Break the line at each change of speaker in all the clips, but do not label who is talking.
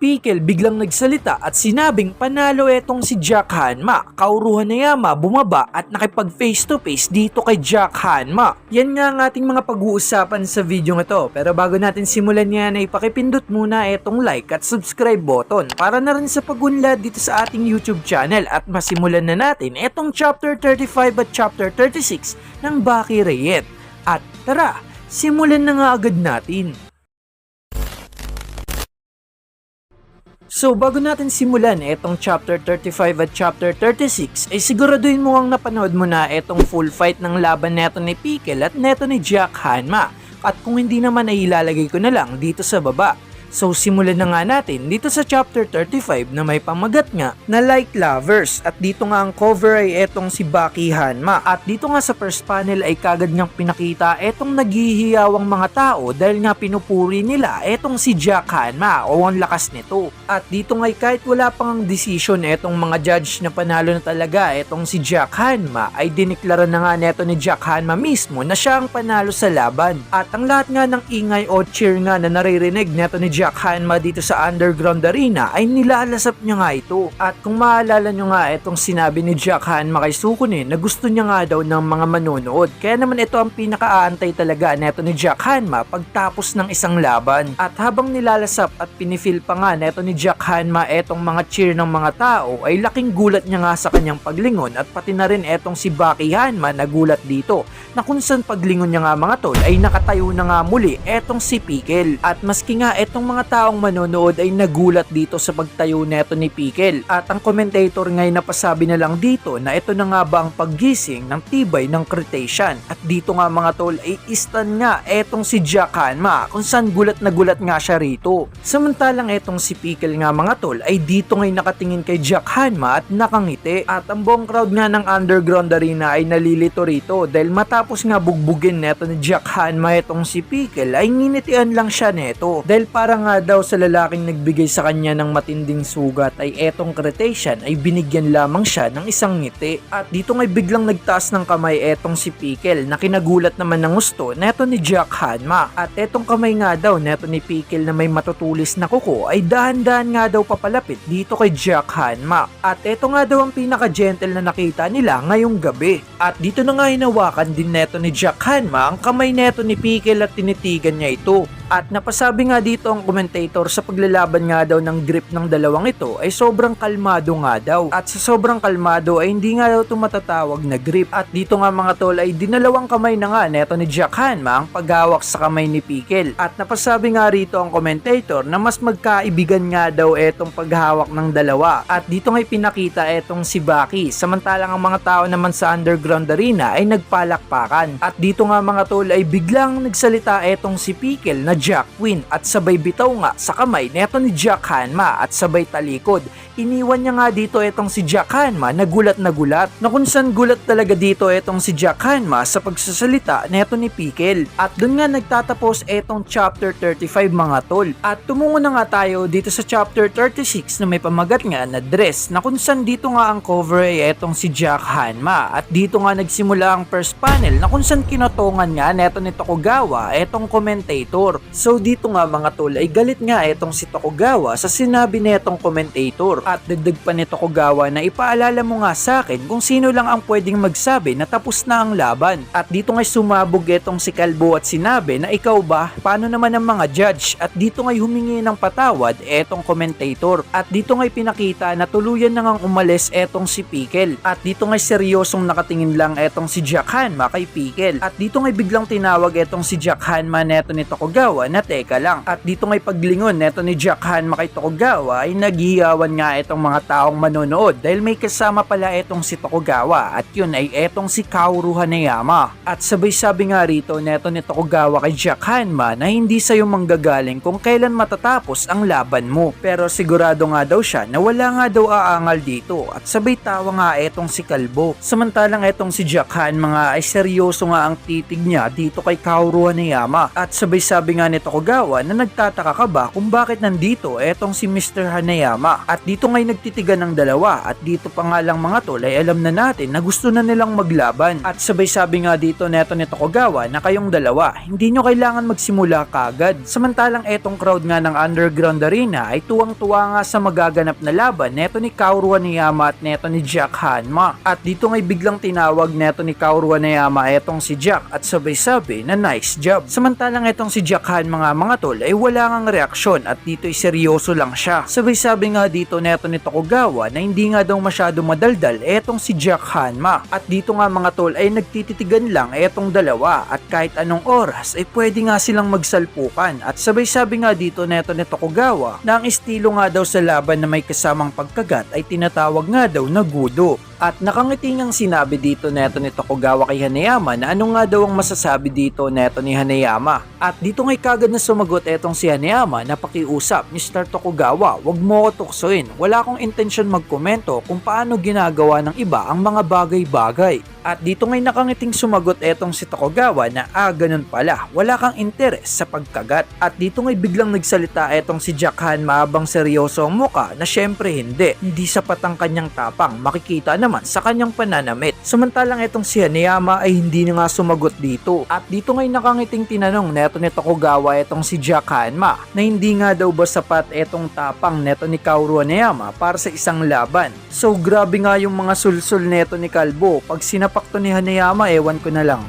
Pickle biglang nagsalita at sinabing panalo etong si Jack Hanma. Kaoru Hanayama bumaba at nakipag face to face dito kay Jack Hanma. Yan nga ang ating mga pag-uusapan sa video na to. Pero bago natin simulan yan ay pakipindot muna etong like at subscribe button para na rin sa pagunlad dito sa ating YouTube channel at masimulan na natin etong chapter 35 at chapter 36 ng Baki Reyet. At tara, simulan na nga agad natin. So bago natin simulan etong chapter 35 at chapter 36 ay siguraduhin mo ang napanood mo na etong full fight ng laban neto ni Pickle at neto ni Jack Hanma. At kung hindi naman ay ilalagay ko na lang dito sa baba. So simulan na nga natin dito sa chapter 35 na may pamagat nga na Like Lovers at dito nga ang cover ay etong si Baki Hanma at dito nga sa first panel ay kagad niyang pinakita etong naghihiyawang mga tao dahil nga pinupuri nila etong si Jack Hanma o ang lakas nito at dito nga kahit wala pang decision etong mga judge na panalo na talaga etong si Jack Hanma ay diniklara na nga neto ni Jack Hanma mismo na siya ang panalo sa laban at ang lahat nga ng ingay o cheer nga na naririnig neto ni Jack Hanma dito sa Underground Arena ay nilalasap niya nga ito. At kung maalala nyo nga itong sinabi ni Jack Hanma kay Sukune na gusto niya nga daw ng mga manonood. Kaya naman ito ang pinakaaantay talaga neto ni Jack Hanma pagtapos ng isang laban. At habang nilalasap at pinifeel pa nga neto ni Jack Hanma etong mga cheer ng mga tao ay laking gulat niya nga sa kanyang paglingon at pati na rin etong si Baki Hanma nagulat dito na kung saan paglingon niya nga mga tol ay nakatayo na nga muli etong si Pickle. At maski nga etong mga taong manonood ay nagulat dito sa pagtayo neto ni Pickle at ang commentator ngay napasabi na lang dito na ito na nga ba ang paggising ng tibay ng Cretacean at dito nga mga tol ay istan nga etong si Jack Hanma kung saan gulat na gulat nga siya rito. Samantalang etong si Pickle nga mga tol ay dito ngay nakatingin kay Jack Hanma at nakangiti at ang buong crowd nga ng Underground Arena ay nalilito rito dahil matapos nga bugbugin neto ni Jack Hanma etong si Pickle ay nginitian lang siya neto dahil parang nga daw sa lalaking nagbigay sa kanya ng matinding sugat ay etong Cretacean ay binigyan lamang siya ng isang ngiti at dito ngay biglang nagtaas ng kamay etong si Pickle na kinagulat naman ng gusto neto ni Jack Hanma at etong kamay nga daw neto ni Pickle na may matutulis na kuko ay dahan-dahan nga daw papalapit dito kay Jack Hanma at eto nga daw ang pinaka-gentle na nakita nila ngayong gabi at dito na nga hinawakan din neto ni Jack Hanma ang kamay neto ni Pickle at tinitigan niya ito. At napasabi nga dito ang commentator sa paglalaban nga daw ng grip ng dalawang ito ay sobrang kalmado nga daw. At sa sobrang kalmado ay hindi nga daw ito matatawag na grip. At dito nga mga tol ay dinalawang kamay na nga neto ni Jack Hanma ang paghawak sa kamay ni Pickle. At napasabi nga rito ang commentator na mas magkaibigan nga daw etong paghawak ng dalawa. At dito nga pinakita etong si Baki. Samantalang ang mga tao naman sa Underground Arena ay nagpalakpakan. At dito nga mga tol ay biglang nagsalita etong si Pickle na Jack Queen at sabay bitaw nga sa kamay neto ni Jack Hanma at sabay talikod. Iniwan niya nga dito etong si Jack Hanma na gulat na kung saan gulat talaga dito etong si Jack Hanma sa pagsasalita neto ni Pickle. At dun nga nagtatapos etong chapter 35 mga tol. At tumungo na nga tayo dito sa chapter 36 na may pamagat nga na dress na kung saan dito nga ang cover ay etong si Jack Hanma. At dito nga nagsimula ang first panel na kung saan kinotongan nga neto ni Tokugawa etong commentator. So dito nga mga tol ay galit nga etong si Tokugawa sa sinabi netong commentator at dagdag pa ni Tokugawa na ipaalala mo nga sa akin kung sino lang ang pwedeng magsabi na tapos na ang laban. At dito nga sumabog etong si Kalbo at sinabi na ikaw ba? Paano naman ang mga judge? At dito nga humingi ng patawad etong commentator. At dito nga pinakita na tuluyan na ngang umalis etong si Pickle. At dito nga seryosong nakatingin lang etong si Jack Hanma kay Pickle. At dito nga biglang tinawag etong si Jack Hanma neto ni Tokugawa na teka lang. At dito ngay paglingon neto ni Jack Hanma kay Tokugawa ay naghihiyawan nga etong mga taong manonood dahil may kasama pala etong si Tokugawa at yun ay etong si Kaoru Hanayama. At sabay sabi nga rito neto ni Tokugawa kay Jack Hanma na hindi sa'yo manggagaling kung kailan matatapos ang laban mo. Pero sigurado nga daw siya na wala nga daw aangal dito at sabay tawa nga etong si Kalbo. Samantalang etong si Jack Hanma nga ay seryoso nga ang titig niya dito kay Kaoru Hanayama at sabay sabi nga ni Tokugawa na nagtataka ka ba kung bakit nandito etong si Mr. Hanayama. At dito dito nga'y nagtitigan ng dalawa at dito pa nga lang mga tol ay alam na natin na gusto na nilang maglaban. At sabay sabi nga dito neto ni Tokugawa na kayong dalawa, hindi nyo kailangan magsimula kagad. Samantalang etong crowd nga ng Underground Arena ay tuwang-tuwa nga sa magaganap na laban neto ni Kaoru Hanayama at neto ni Jack Hanma. At dito nga'y biglang tinawag neto ni Kaoru Hanayama etong si Jack at sabay sabi na nice job. Samantalang etong si Jack Hanma mga tol ay wala ngang reaksyon at dito ay seryoso lang siya. Sabay sabi nga dito neto ni Tokugawa na hindi nga daw masyado madaldal etong si Jack Hanma. At dito nga mga tol ay nagtititigan lang etong dalawa at kahit anong oras ay pwede nga silang magsalpukan. At sabay sabi nga dito neto ni Tokugawa na ang estilo nga daw sa laban na may kasamang pagkagat ay tinatawag nga daw na Gudo. At nakangiti ngang sinabi dito neto ni Tokugawa kay Hanayama na ano nga daw ang masasabi dito neto ni Hanayama. At dito nga'y kagad na sumagot etong si Hanayama na pakiusap, Mr. Tokugawa, wag mo ko tuksoin. Wala akong intensyon magkomento kung paano ginagawa ng iba ang mga bagay-bagay. At dito nga'y nakangiting sumagot etong si Tokugawa na ganun pala, wala kang interes sa pagkagat. At dito nga'y biglang nagsalita etong si Jack Hanma habang seryoso ang muka na syempre hindi sapat ang kanyang tapang, makikita naman sa kanyang pananamit. Samantalang etong si Hanayama ay hindi na nga sumagot dito. At dito nga'y nakangiting tinanong neto ni Tokugawa etong si Jack Hanma na hindi nga daw ba sapat etong tapang neto ni Kaoru Hanayama para sa isang laban. So grabe nga yung mga sulsul neto ni Kalbo, pag sinapakto ni Hanayama ewan ko na lang.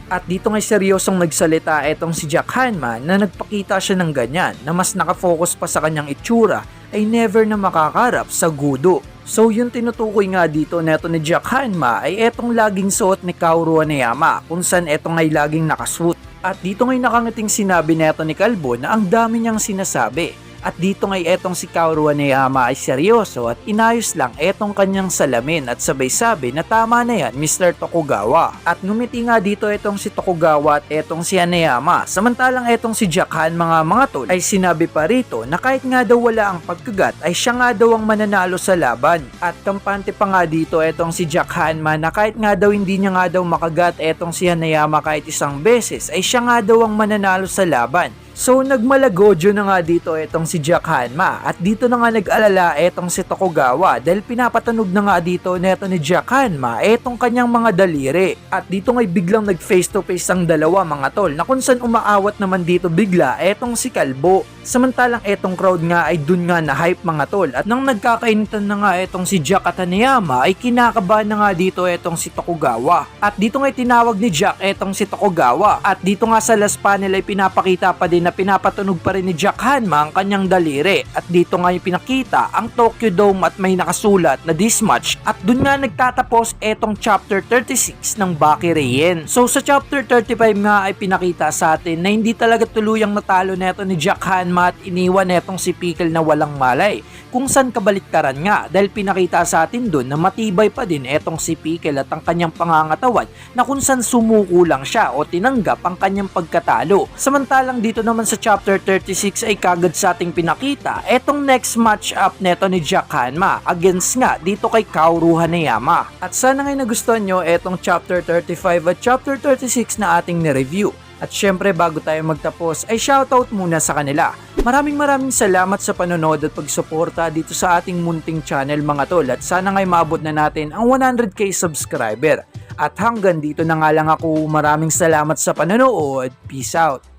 At dito nga'y seryosong nagsalita etong si Jack Hanma na nagpakita siya ng ganyan na mas nakafocus pa sa kanyang itsura ay never na makakarap sa Gudo. So yung tinutukoy nga dito neto ni Jack Hanma ay etong laging suot ni Kaoru Hanayama kung saan etong ay laging nakasuot. At dito nga'y nakangiting sinabi neto ni Kalbo na ang dami niyang sinasabi. At dito nga'y etong si Kaoru Hanayama ay seryoso at inayos lang etong kanyang salamin at sabay sabi na tama na yan Mr. Tokugawa. At ngumiti nga dito etong si Tokugawa at etong si Hanayama. Samantalang etong si Jack Han mga tol ay sinabi pa rito na kahit nga daw wala ang pagkagat ay siya nga daw ang mananalo sa laban. At kampante pa nga dito etong si Jack Hanma na kahit nga daw hindi niya nga daw makagat etong si Hanayama kahit isang beses ay siya nga daw ang mananalo sa laban. So nagmalagodyo na nga dito etong si Jack Hanma at dito na nga nag-alala etong si Tokugawa dahil pinapatunog na nga dito neto ni Jack Hanma etong kanyang mga daliri. At dito nga'y biglang nag face to face ang dalawa mga tol na kung saan umaawat naman dito bigla etong si Kalbo. Samantalang etong crowd nga ay dun nga na hype mga tol at nang nagkakainitan na nga etong si Jack at Hanayama ay kinakabahan na nga dito etong si Tokugawa. At dito nga'y tinawag ni Jack etong si Tokugawa at dito nga sa last panel ay pinapakita pa din na pinapatunog pa rin ni Jack Hanma ang kanyang daliri. At dito nga yung pinakita ang Tokyo Dome at may nakasulat na this match. At dun nga nagtatapos etong chapter 36 ng Baki Reien. So sa chapter 35 nga ay pinakita sa atin na hindi talaga tuluyang natalo neto ni Jack Hanma at iniwan netong si Pickle na walang malay. Kung saan kabaliktaran nga dahil pinakita sa atin dun na matibay pa din etong si Pickle at ang kanyang pangangatawan na kung saan sumuko lang siya o tinanggap ang kanyang pagkatalo. Samantalang dito naman sa chapter 36 ay kagad sa ating pinakita etong next match up neto ni Jack Hanma against nga dito kay Kaoru Hanayama. At sana ngay nagustuhan nyo etong chapter 35 at chapter 36 na ating ni-review. At syempre bago tayo magtapos ay shoutout muna sa kanila. Maraming salamat sa panonood at pagsuporta dito sa ating munting channel mga tol at sana ngay maabot na natin ang 100k subscriber. At hanggang dito na nga lang ako, maraming salamat sa panonood. Peace out!